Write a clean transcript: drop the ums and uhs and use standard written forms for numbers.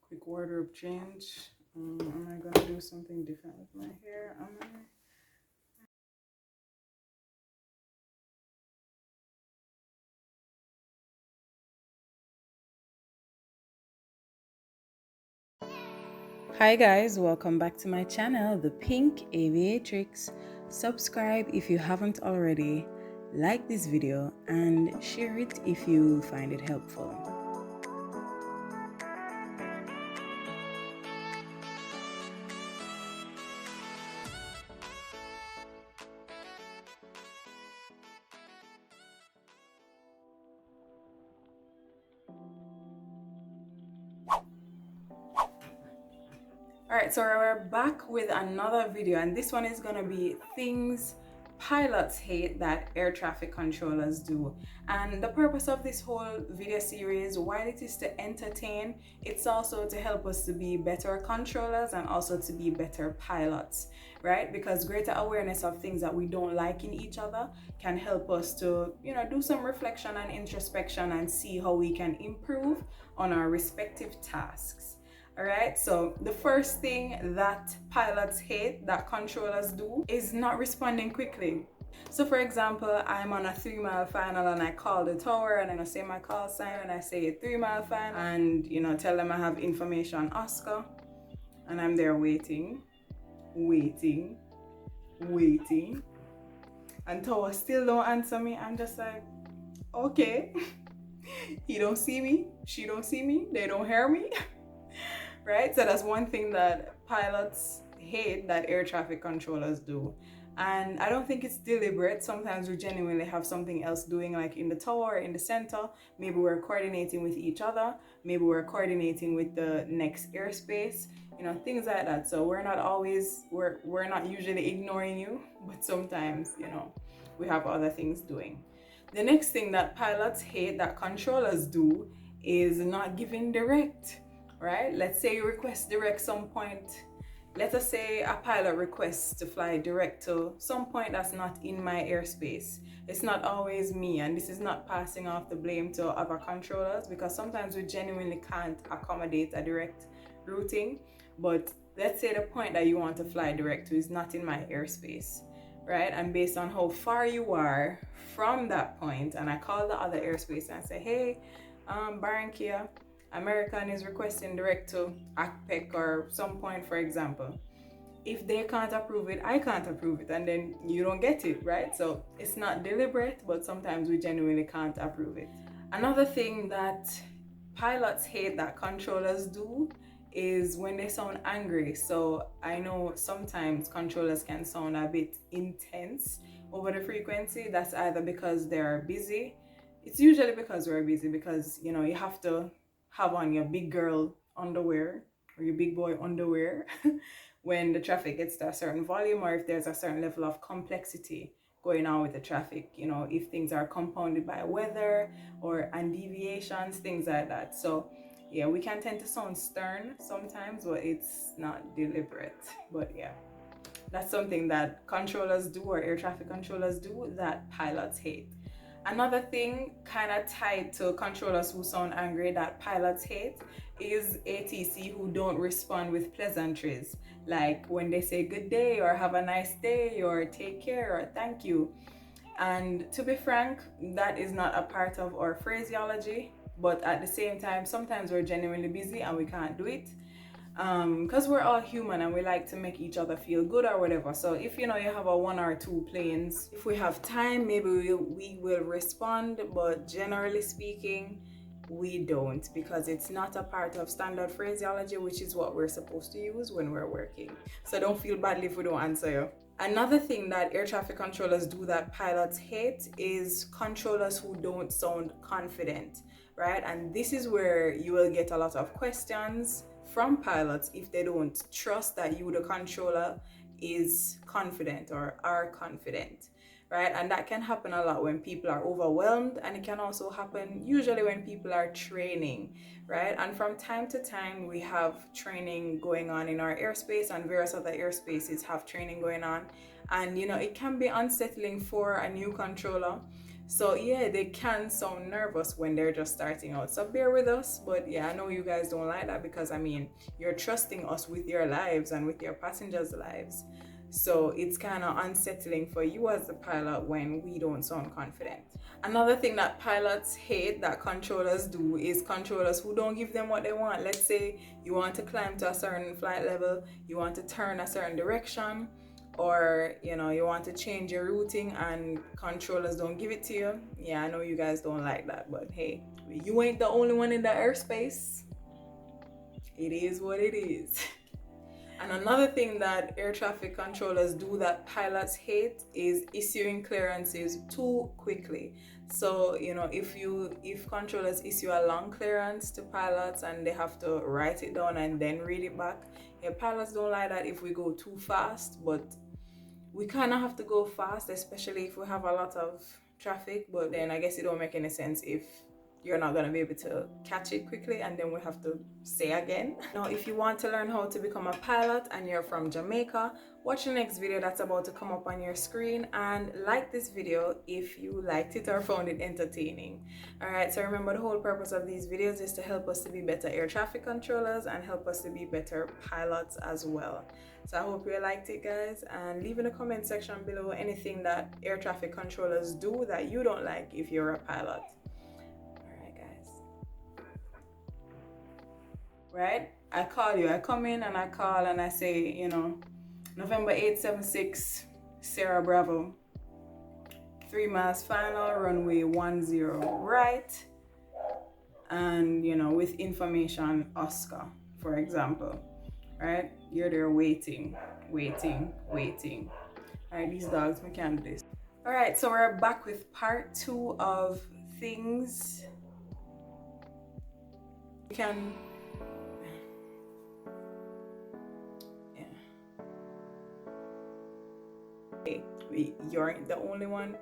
quick wardrobe change. Am I gonna do something different with my hair? Am I? Hi guys, welcome back to my channel, the Pink Aviatrix. Subscribe if you haven't already, like this video and share it if you find it helpful. Alright, so we're back with another video, and this one is gonna be things pilots hate that air traffic controllers do. And the purpose of this whole video series, while it is to entertain, it's also to help us to be better controllers and also to be better pilots, right? Because greater awareness of things that we don't like in each other can help us to, do some reflection and introspection and see how we can improve on our respective tasks. All right, so the first thing that pilots hate that controllers do is not responding quickly. So for example, I'm on a 3-mile final and I call the tower and then I say my call sign and I say a 3-mile final and tell them I have information on Oscar, and I'm there waiting, and tower still don't answer me. I'm just like, okay. He don't see me, she don't see me, they don't hear me. Right? So that's one thing that pilots hate that air traffic controllers do. And I don't think it's deliberate. Sometimes we genuinely have something else doing, like in the tower, in the center. Maybe we're coordinating with each other. Maybe we're coordinating with the next airspace, things like that. So we're not usually ignoring you, but sometimes, we have other things doing. The next thing that pilots hate that controllers do is not giving direct. Right? Let's say you request direct some point. Let us say a pilot requests to fly direct to some point that's not in my airspace. It's not always me, and this is not passing off the blame to other controllers, because sometimes we genuinely can't accommodate a direct routing. But let's say the point that you want to fly direct to is not in my airspace, right? And based on how far you are from that point, and I call the other airspace and say, hey, Barranquilla, American is requesting direct to ACPEC or some point, for example. If they can't approve it, I can't approve it, and then you don't get it, right? So it's not deliberate, but sometimes we genuinely can't approve it. Another thing that pilots hate that controllers do is when they sound angry. So I know sometimes controllers can sound a bit intense over the frequency. That's either because they're busy. It's usually because we're busy, because you have to have on your big girl underwear or your big boy underwear when the traffic gets to a certain volume, or if there's a certain level of complexity going on with the traffic, if things are compounded by weather and deviations, things like that. So yeah, we can tend to sound stern sometimes, but it's not deliberate. But yeah, that's something that controllers do, or air traffic controllers do, that pilots hate. Another thing kind of tied to controllers who sound angry that pilots hate is ATC who don't respond with pleasantries, like when they say good day or have a nice day or take care or thank you. And to be frank, that is not a part of our phraseology, but at the same time, sometimes we're genuinely busy and we can't do it, because we're all human and we like to make each other feel good or whatever. So if you have a 1 or 2 planes, if we have time, maybe we will respond, but generally speaking, we don't, because it's not a part of standard phraseology, which is what we're supposed to use when we're working. So don't feel badly if we don't answer you. Another thing that air traffic controllers do that pilots hate is controllers who don't sound confident, right? And this is where you will get a lot of questions from pilots if they don't trust that you, the controller, is confident or are confident, right? And that can happen a lot when people are overwhelmed, and it can also happen usually when people are training, right? And from time to time, we have training going on in our airspace, and various other airspaces have training going on. And it can be unsettling for a new controller. So yeah, they can sound nervous when they're just starting out. So bear with us. But yeah, I know you guys don't like that because I mean, you're trusting us with your lives and with your passengers' lives. So it's kind of unsettling for you as the pilot when we don't sound confident. Another thing that pilots hate that controllers do is controllers who don't give them what they want. Let's say you want to climb to a certain flight level, you want to turn a certain direction, or you know, you want to change your routing and controllers don't give it to you. Yeah, I know you guys don't like that, but hey, you ain't the only one in the airspace. It is what it is. And another thing that air traffic controllers do that pilots hate is issuing clearances too quickly. So, you know, if controllers issue a long clearance to pilots and they have to write it down and then read it back, yeah, pilots don't like that if we go too fast, but we kind of have to go fast, especially if we have a lot of traffic. But then I guess it don't make any sense if you're not going to be able to catch it quickly and then we have to say again. Now, if you want to learn how to become a pilot and you're from Jamaica, watch the next video that's about to come up on your screen and like this video if you liked it or found it entertaining. Alright, so remember, the whole purpose of these videos is to help us to be better air traffic controllers and help us to be better pilots as well. So I hope you liked it, guys, and leave in the comment section below anything that air traffic controllers do that you don't like if you're a pilot. Right? I call you, I come in and I call and I say, you know, November 876, Sierra Bravo, 3 miles final, runway 10, right? And, you know, with information, Oscar, for example, right? You're there waiting. All right, these dogs, we can't do this. All right, so we're back with part 2 of things you can... You're the only one.